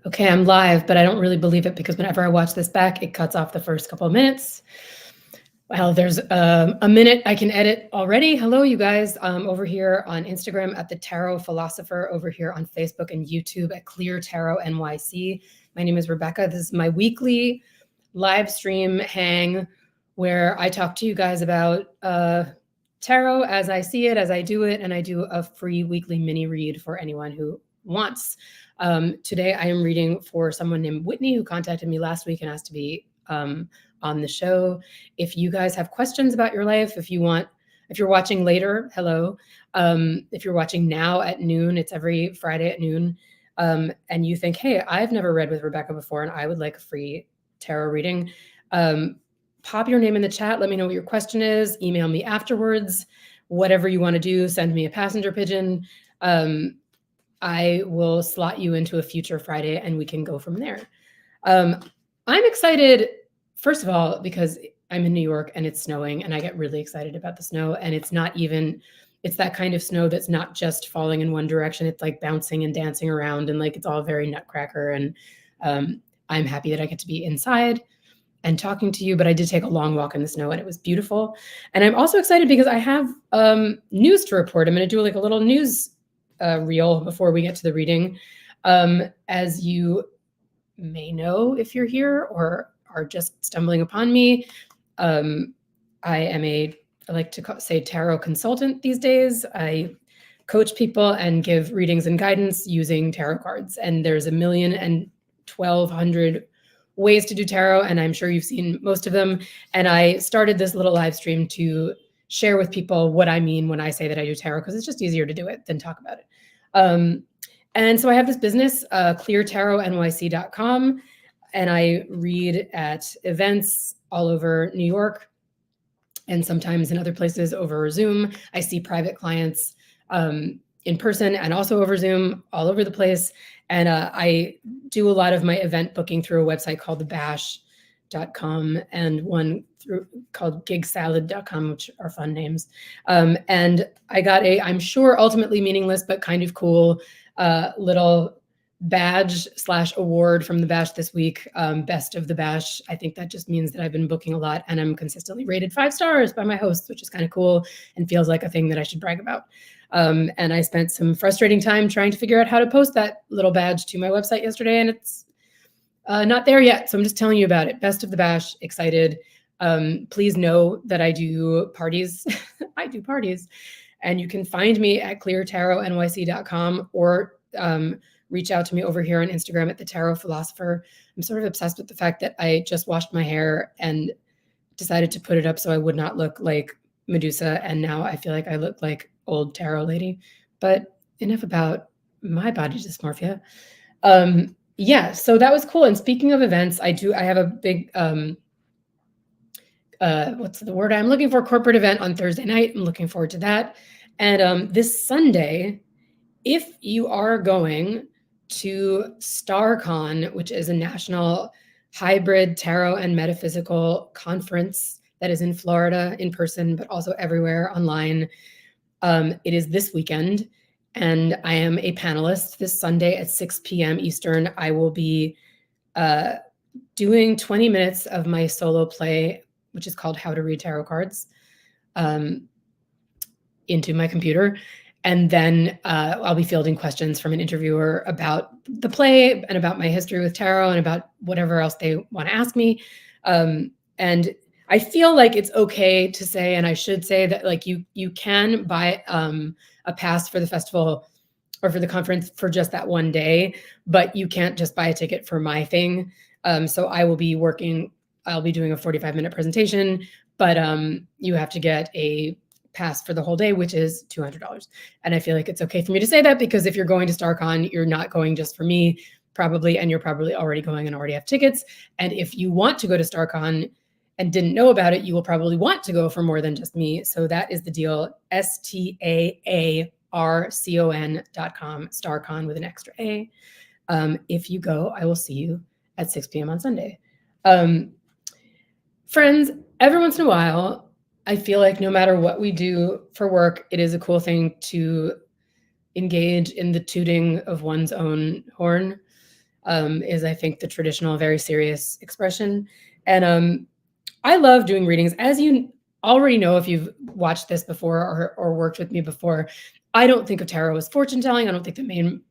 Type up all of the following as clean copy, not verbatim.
Okay, I'm live, but I don't really believe it because whenever I watch this back, it cuts off the first couple of minutes. Well, there's a minute I can edit already. Hello, you guys. Over here on Instagram at the Tarot Philosopher, over here on Facebook and YouTube at Clear Tarot NYC. My name is Rebecca. This is my weekly live stream hang where I talk to you guys about tarot as I see it, as I do it, and I do a free weekly mini read for anyone who wants. Today, I am reading for someone named Whitney who contacted me last week and asked to be on the show. If you guys have questions about your life, if you're watching later, hello. If you're watching now at noon, it's every Friday at noon, and you think, hey, I've never read with Rebecca before and I would like a free tarot reading, pop your name in the chat. Let me know what your question is. Email me afterwards. Whatever you want to do, send me a passenger pigeon. I will slot you into a future Friday and we can go from there. I'm excited, first of all, because I'm in New York and it's snowing and I get really excited about the snow. And it's that kind of snow that's not just falling in one direction. It's like bouncing and dancing around and like it's all very nutcracker. And I'm happy that I get to be inside and talking to you, but I did take a long walk in the snow and it was beautiful. And I'm also excited because I have news to report. I'm going to do like a little news reel before we get to the reading. As you may know, if you're here or are just stumbling upon me, I like to say tarot consultant these days. I coach people and give readings and guidance using tarot cards. And there's 1,112 ways to do tarot, and I'm sure you've seen most of them. And I started this little live stream to share with people what I mean when I say that I do tarot, because it's just easier to do it than talk about it. And so I have this business, cleartarotnyc.com, and I read at events all over New York and sometimes in other places over Zoom. I see private clients in person and also over Zoom all over the place. And I do a lot of my event booking through a website called thebash.com and one called gigsalad.com, which are fun names. And I got I'm sure ultimately meaningless, but kind of cool little badge/award from the Bash this week, Best of the Bash. I think that just means that I've been booking a lot and I'm consistently rated 5 stars by my hosts, which is kind of cool and feels like a thing that I should brag about. And I spent some frustrating time trying to figure out how to post that little badge to my website yesterday, and it's not there yet. So I'm just telling you about it. Best of the Bash, excited. Please know that I do parties. I do parties. And you can find me at cleartarotnyc.com or reach out to me over here on Instagram at the Tarot Philosopher. I'm sort of obsessed with the fact that I just washed my hair and decided to put it up so I would not look like Medusa. And now I feel like I look like old tarot lady. But enough about my body dysmorphia. Yeah, so that was cool. And speaking of events, I have a big, what's the word I'm looking for? Corporate event on Thursday night. I'm looking forward to that. And this Sunday, if you are going to StarCon, which is a national hybrid tarot and metaphysical conference that is in Florida in person, but also everywhere online, it is this weekend. And I am a panelist this Sunday at 6 p.m. Eastern. I will be doing 20 minutes of my solo play, which is called How to Read Tarot Cards, into my computer. And then I'll be fielding questions from an interviewer about the play and about my history with tarot and about whatever else they want to ask me. And I feel like it's okay to say, and I should say that like you can buy a pass for the festival or for the conference for just that one day, but you can't just buy a ticket for my thing. So I'll be doing a 45-minute presentation, but you have to get a pass for the whole day, which is $200. And I feel like it's okay for me to say that because if you're going to StarCon, you're not going just for me, probably, and you're probably already going and already have tickets. And if you want to go to StarCon and didn't know about it, you will probably want to go for more than just me. So that is the deal. STAARCON.com, StarCon with an extra A. If you go, I will see you at 6 p.m. on Sunday. Friends, every once in a while, I feel like no matter what we do for work, it is a cool thing to engage in the tooting of one's own horn. is, I think, the traditional, very serious expression. And I love doing readings. As you already know, if you've watched this before or worked with me before, I don't think of tarot as fortune telling. I don't think the main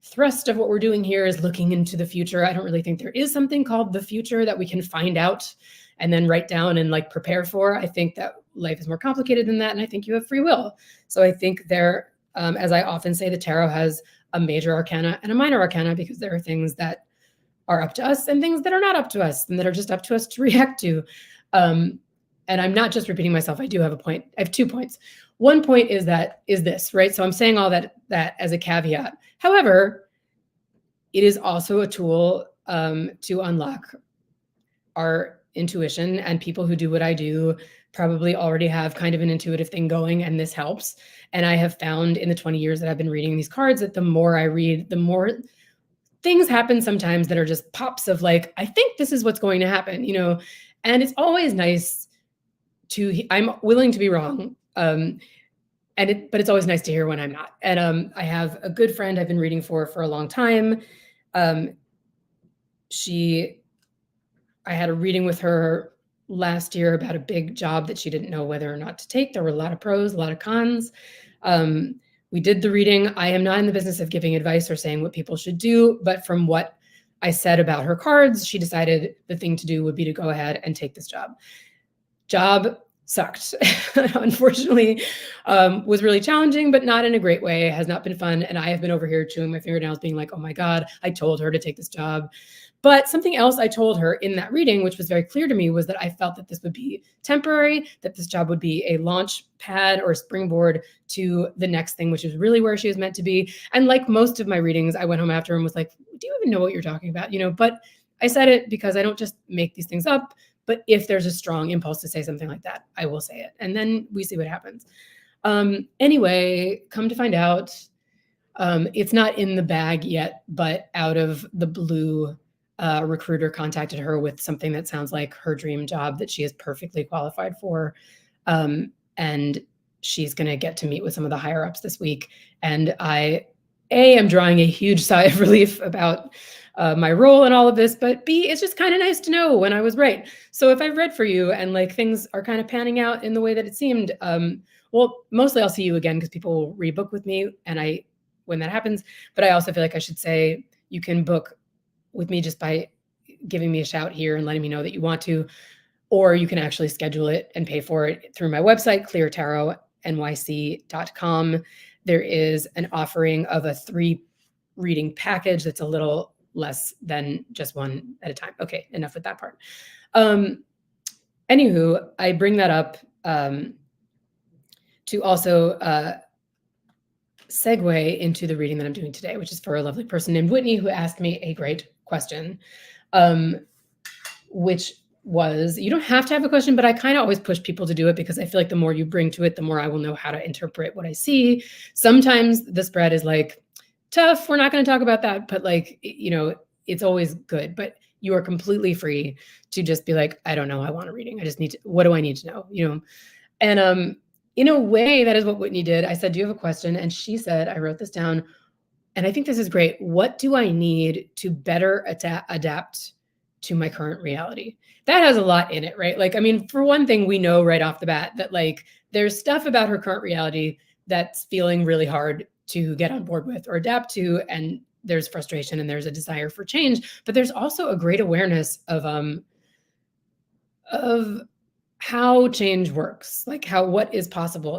thrust of what we're doing here is looking into the future. I don't really think there is something called the future that we can find out and then write down and like prepare for. I think that life is more complicated than that. And I think you have free will. So I think there, as I often say, the tarot has a major arcana and a minor arcana, because there are things that are up to us and things that are not up to us and that are just up to us to react to. And I'm not just repeating myself. I do have a point. I have 2 points. One point is this, right? So I'm saying all that as a caveat. However, it is also a tool to unlock our intuition, and people who do what I do probably already have kind of an intuitive thing going, and this helps. And I have found in the 20 years that I've been reading these cards that the more I read, the more things happen sometimes that are just pops of like, I think this is what's going to happen, and it's always nice I'm willing to be wrong. But it's always nice to hear when I'm not. And I have a good friend I've been reading for a long time. I had a reading with her last year about a big job that she didn't know whether or not to take. There were a lot of pros, a lot of cons. We did the reading. I am not in the business of giving advice or saying what people should do, but from what I said about her cards, she decided the thing to do would be to go ahead and take this job. Job sucked. Unfortunately, was really challenging, but not in a great way. It has not been fun. And I have been over here chewing my fingernails being like, oh my God, I told her to take this job. But something else I told her in that reading, which was very clear to me, was that I felt that this would be temporary, that this job would be a launch pad or a springboard to the next thing, which is really where she was meant to be. And like most of my readings, I went home after and was like, do you even know what you're talking about? But I said it because I don't just make these things up. But if there's a strong impulse to say something like that, I will say it. And then we see what happens. Anyway, come to find out, it's not in the bag yet, but out of the blue, recruiter contacted her with something that sounds like her dream job that she is perfectly qualified for. And she's going to get to meet with some of the higher ups this week. And I am drawing a huge sigh of relief about my role in all of this, but B, it's just kind of nice to know when I was right. So if I've read for you and like things are kind of panning out in the way that it seemed, well, mostly I'll see you again because people will rebook with me when that happens. But I also feel like I should say you can book with me just by giving me a shout here and letting me know that you want to, or you can actually schedule it and pay for it through my website, cleartarotnyc.com. There is an offering of a 3 reading package that's a little less than just one at a time. Okay, enough with that part. Anywho, I bring that up to also segue into the reading that I'm doing today, which is for a lovely person named Whitney who asked me a great question, which was, you don't have to have a question, but I kind of always push people to do it because I feel like the more you bring to it, the more I will know how to interpret what I see. Sometimes the spread is like, tough, we're not going to talk about that, but like, it's always good. But you are completely free to just be like, I don't know, I want a reading. I just need to, what do I need to know? And in a way, that is what Whitney did. I said, do you have a question? And she said, I wrote this down, and I think this is great. What do I need to better adapt to my current reality? That has a lot in it, right? Like, I mean, for one thing, we know right off the bat that like, there's stuff about her current reality that's feeling really hard to get on board with or adapt to. And there's frustration and there's a desire for change, but there's also a great awareness of how change works, like what is possible,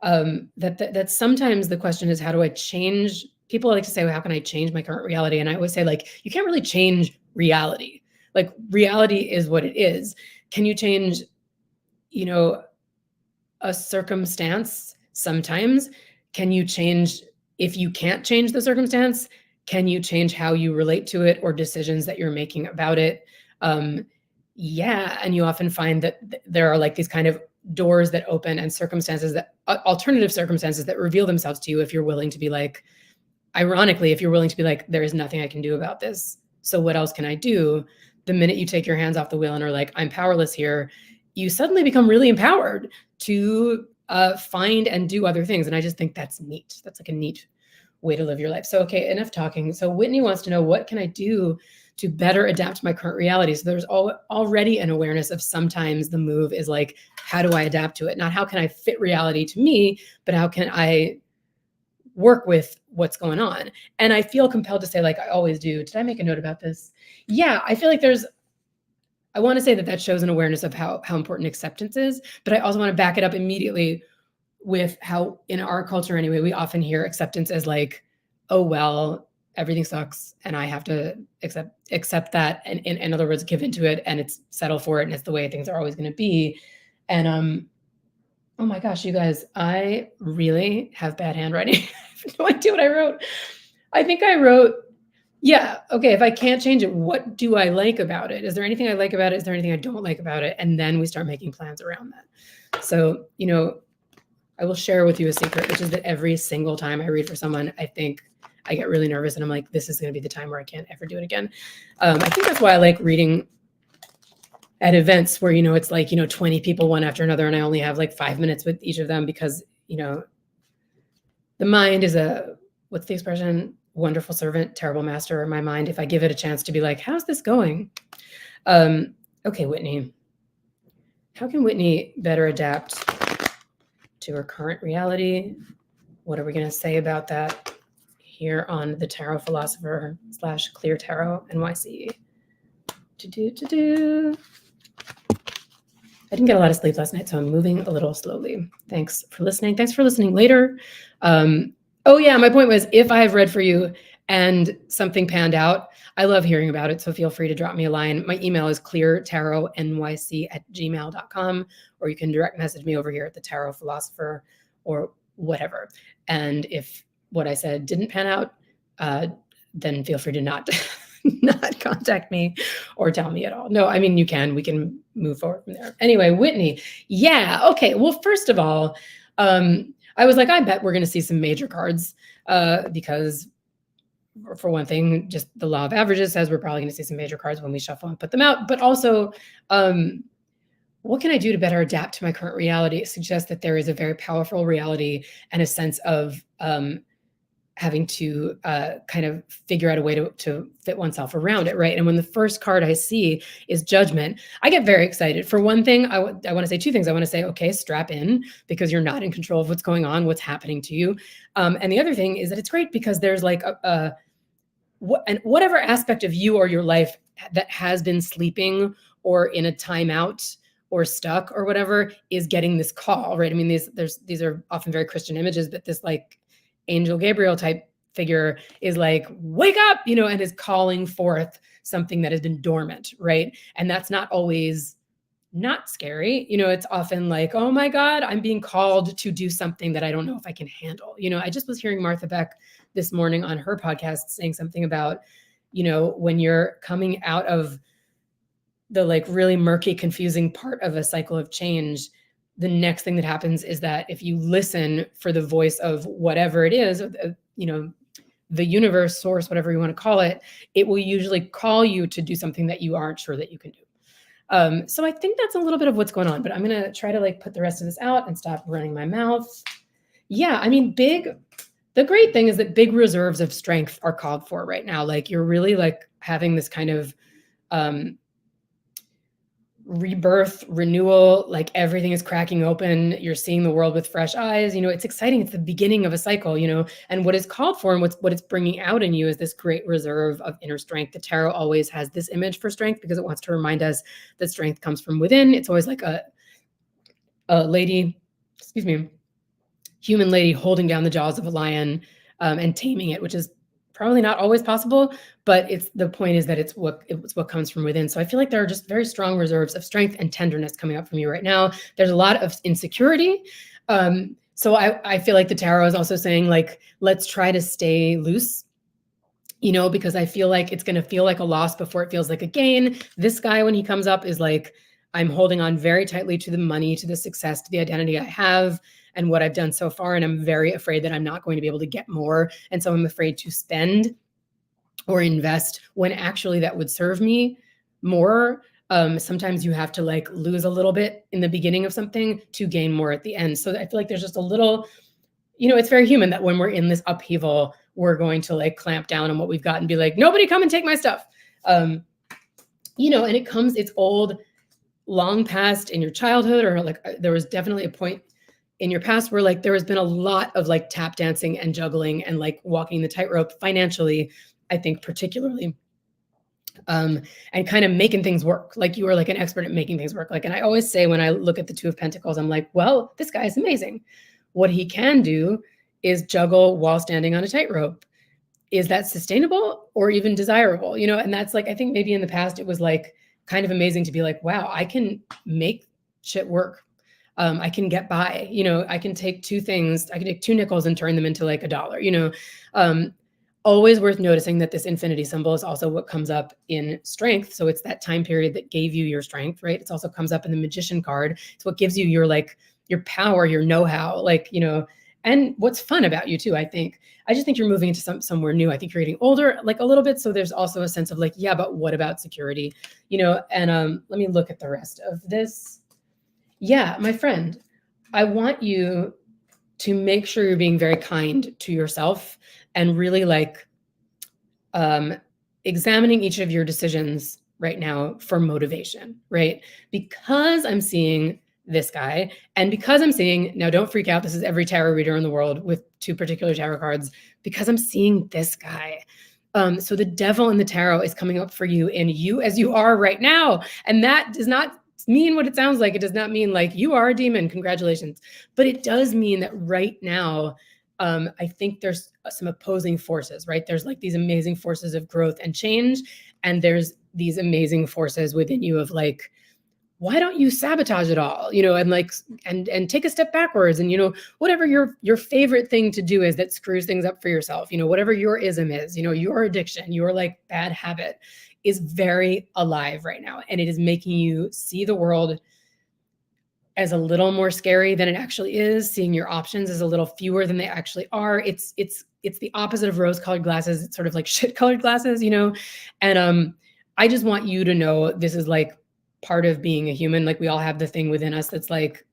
that sometimes the question is, how do I change? People like to say, well, how can I change my current reality? And I always say, like, you can't really change reality. Like, reality is what it is. Can you change, a circumstance? Sometimes. Can you change, if you can't change the circumstance, can you change how you relate to it or decisions that you're making about it? Yeah. And you often find that there are like these kind of doors that open and circumstances that alternative circumstances that reveal themselves to you if you're willing to be like, ironically, if you're willing to be like, there is nothing I can do about this. So what else can I do? The minute you take your hands off the wheel and are like, I'm powerless here, you suddenly become really empowered to find and do other things. And I just think that's neat. That's like a neat way to live your life. So, okay, enough talking. So Whitney wants to know, what can I do to better adapt to my current reality? So there's already an awareness of sometimes the move is like, how do I adapt to it? Not how can I fit reality to me, but how can I work with what's going on? And I feel compelled to say, like I always do. Did I make a note about this? Yeah, I feel like I want to say that shows an awareness of how important acceptance is, but I also want to back it up immediately with how in our culture anyway, we often hear acceptance as like, oh, well, everything sucks and I have to accept that. And in other words, give into it and it's settle for it. And it's the way things are always going to be. And, oh my gosh, you guys, I really have bad handwriting. I have no idea what I wrote. I think I wrote, yeah, okay, if I can't change it, what do I like about it? Is there anything I like about it? Is there anything I don't like about it? And then we start making plans around that. So, I will share with you a secret, which is that every single time I read for someone, I think I get really nervous and I'm like, this is going to be the time where I can't ever do it again. I think that's why I like reading at events where, it's like, 20 people one after another, and I only have like 5 minutes with each of them because, the mind is what's the expression? Wonderful servant, terrible master. My mind, if I give it a chance to be like, how's this going? Okay, Whitney. How can Whitney better adapt to her current reality? What are we going to say about that here on the Tarot Philosopher / Clear Tarot NYC? I didn't get a lot of sleep last night, so I'm moving a little slowly. Thanks for listening. Thanks for listening later. Oh yeah, my point was, if I have read for you and something panned out, I love hearing about it. So feel free to drop me a line. My email is cleartarotnyc@gmail.com, or you can direct message me over here at the Tarot Philosopher or whatever. And if what I said didn't pan out, then feel free to not contact me or tell me at all. No, I mean, you can. We can move forward from there. Anyway, Whitney. Yeah. Okay. Well, first of all, I was like, I bet we're going to see some major cards because, for one thing, just the law of averages says we're probably going to see some major cards when we shuffle and put them out. But also, what can I do to better adapt to my current reality? It suggests that there is a very powerful reality and a sense of having to kind of figure out a way to fit oneself around it, right? And when the first card I see is Judgment, I get very excited. For one thing, I want to say two things. I want to say, okay, strap in, because you're not in control of what's going on, what's happening to you. And the other thing is that it's great because there's like whatever aspect of you or your life that has been sleeping or in a timeout or stuck or whatever is getting this call, right? I mean, these are often very Christian images, but this like Angel Gabriel type figure is like, wake up, and is calling forth something that has been dormant, right? And that's not always not scary. It's often like, oh my God, I'm being called to do something that I don't know if I can handle. I just was hearing Martha Beck this morning on her podcast saying something about, when you're coming out of the like really murky, confusing part of a cycle of change, the next thing that happens is that if you listen for the voice of whatever it is, the universe, source, whatever you want to call it, it will usually call you to do something that you aren't sure that you can do. So I think that's a little bit of what's going on, but I'm going to try to like put the rest of this out and stop running my mouth. Yeah. I mean, the great thing is that big reserves of strength are called for right now. Like you're really like having this kind of, rebirth, renewal, like everything is cracking open. You're seeing the world with fresh eyes. It's exciting. It's the beginning of a cycle, and what is called for and what it's bringing out in you is this great reserve of inner strength. The tarot always has this image for strength because it wants to remind us that strength comes from within. It's always like a lady, human lady holding down the jaws of a lion and taming it, which is probably not always possible, but the point is that it's what comes from within. So I feel like there are just very strong reserves of strength and tenderness coming up from you right now. There's a lot of insecurity. So I feel like the tarot is also saying like, let's try to stay loose, because I feel like it's going to feel like a loss before it feels like a gain. This guy, when he comes up, is like, I'm holding on very tightly to the money, to the success, to the identity I have and what I've done so far. And I'm very afraid that I'm not going to be able to get more. And so I'm afraid to spend or invest when actually that would serve me more. Sometimes you have to like lose a little bit in the beginning of something to gain more at the end. So I feel like there's just a little, it's very human that when we're in this upheaval, we're going to like clamp down on what we've got and be like, nobody come and take my stuff. And it's old, long past in your childhood, or like there was definitely a point in your past where like there has been a lot of like tap dancing and juggling and like walking the tightrope financially, I think particularly, and kind of making things work. Like you are like an expert at making things work. Like, and I always say when I look at the Two of Pentacles, I'm like, well, this guy is amazing. What he can do is juggle while standing on a tightrope. Is that sustainable or even desirable? And that's like, I think maybe in the past it was like kind of amazing to be like, wow, I can make shit work. I can get by, I can take two nickels and turn them into like $1, always worth noticing that this infinity symbol is also what comes up in strength. So it's that time period that gave you your strength, right? It also comes up in the Magician card. It's what gives you your power, your know-how, and what's fun about you too, I think. I just think you're moving into somewhere new. I think you're getting older, like a little bit. So there's also a sense of like, yeah, but what about security? And let me look at the rest of this. Yeah, my friend, I want you to make sure you're being very kind to yourself and really examining each of your decisions right now for motivation, right? Because I'm seeing this guy, and because I'm seeing, now don't freak out, this is every tarot reader in the world with two particular tarot cards, because I'm seeing this guy. So the devil in the tarot is coming up for you in you as you are right now. And that does not mean what it sounds like. It does not mean like you are a demon, congratulations. But it does mean that right now, I think there's some opposing forces, right? There's like these amazing forces of growth and change. And there's these amazing forces within you of like, why don't you sabotage it all? And take a step backwards and, whatever your favorite thing to do is that screws things up for yourself, whatever your ism is, your addiction, your like bad habit is very alive right now. And it is making you see the world as a little more scary than it actually is, seeing your options as a little fewer than they actually are. It's the opposite of rose-colored glasses. It's sort of like shit-colored glasses, And I just want you to know this is like part of being a human. Like we all have the thing within us that's like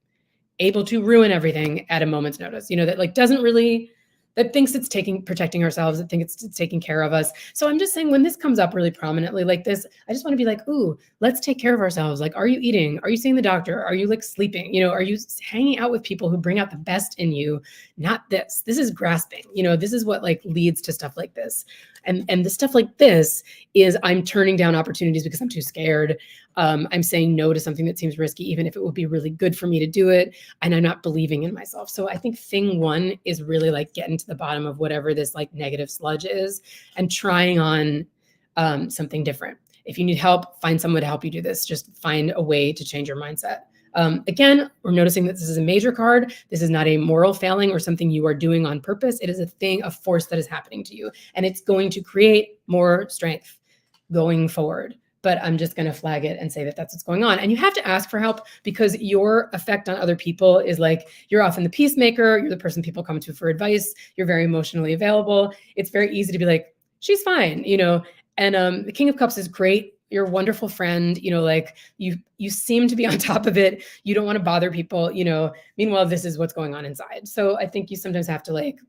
able to ruin everything at a moment's notice, that like that thinks it's protecting ourselves, that thinks it's taking care of us. So I'm just saying when this comes up really prominently like this, I just want to be like, ooh, let's take care of ourselves. Like, are you eating? Are you seeing the doctor? Are you like sleeping? Are you hanging out with people who bring out the best in you? Not this. This is grasping. This is what like leads to stuff like this. And the stuff like this is I'm turning down opportunities because I'm too scared. I'm saying no to something that seems risky, even if it would be really good for me to do it. And I'm not believing in myself. So I think thing one is really like getting to the bottom of whatever this like negative sludge is and trying on something different. If you need help, find someone to help you do this. Just find a way to change your mindset. Again, we're noticing that this is a major card. This is not a moral failing or something you are doing on purpose. It is a force that is happening to you, and it's going to create more strength going forward. But I'm just going to flag it and say that that's what's going on. And you have to ask for help because your effect on other people is like, you're often the peacemaker. You're the person people come to for advice. You're very emotionally available. It's very easy to be like, she's fine, and the King of Cups is great. You're a wonderful friend, like you seem to be on top of it. You don't want to bother people, meanwhile, this is what's going on inside. So I think you sometimes have to like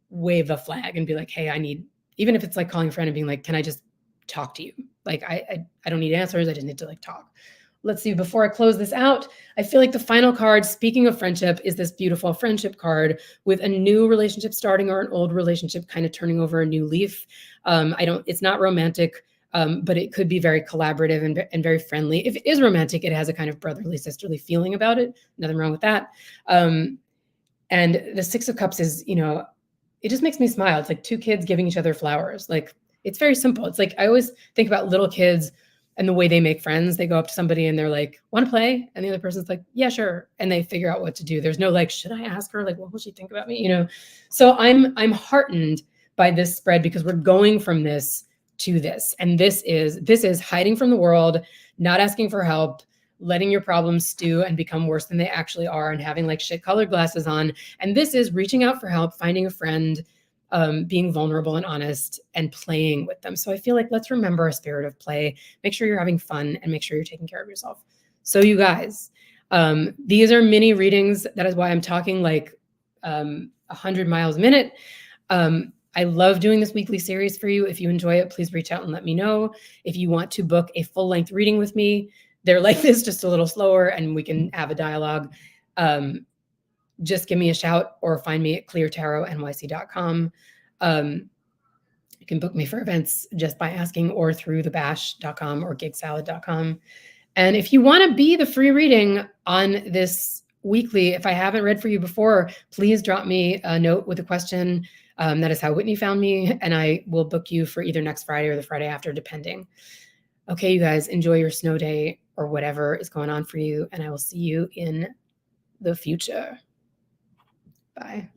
wave a flag and be like, hey, even if it's like calling a friend and being like, can I just talk to you? Like, I don't need answers. I just need to like talk. Let's see, before I close this out, I feel like the final card, speaking of friendship, is this beautiful friendship card with a new relationship starting or an old relationship kind of turning over a new leaf. It's not romantic, but it could be very collaborative and very friendly. If it is romantic, it has a kind of brotherly, sisterly feeling about it. Nothing wrong with that. And the Six of Cups is, it just makes me smile. It's like two kids giving each other flowers. Like, it's very simple. It's like, I always think about little kids and the way they make friends. They go up to somebody and they're like, want to play? And the other person's like, yeah, sure. And they figure out what to do. There's no like, should I ask her? Like, what will she think about me? So I'm heartened by this spread because we're going from this to this. And this is hiding from the world, not asking for help, letting your problems stew and become worse than they actually are, and having like shit colored glasses on. And this is reaching out for help, finding a friend, being vulnerable and honest, and playing with them. So I feel like let's remember a spirit of play, make sure you're having fun, and make sure you're taking care of yourself. So you guys, these are mini readings. That is why I'm talking like 100 miles a minute. I love doing this weekly series for you. If you enjoy it, please reach out and let me know. If you want to book a full-length reading with me, they're like this, just a little slower, and we can have a dialogue. Just give me a shout or find me at cleartarotnyc.com. You can book me for events just by asking, or through thebash.com or gigsalad.com. And if you want to be the free reading on this weekly, if I haven't read for you before, please drop me a note with a question. That is how Whitney found me, and I will book you for either next Friday or the Friday after, depending. Okay, you guys, enjoy your snow day or whatever is going on for you, and I will see you in the future. Bye.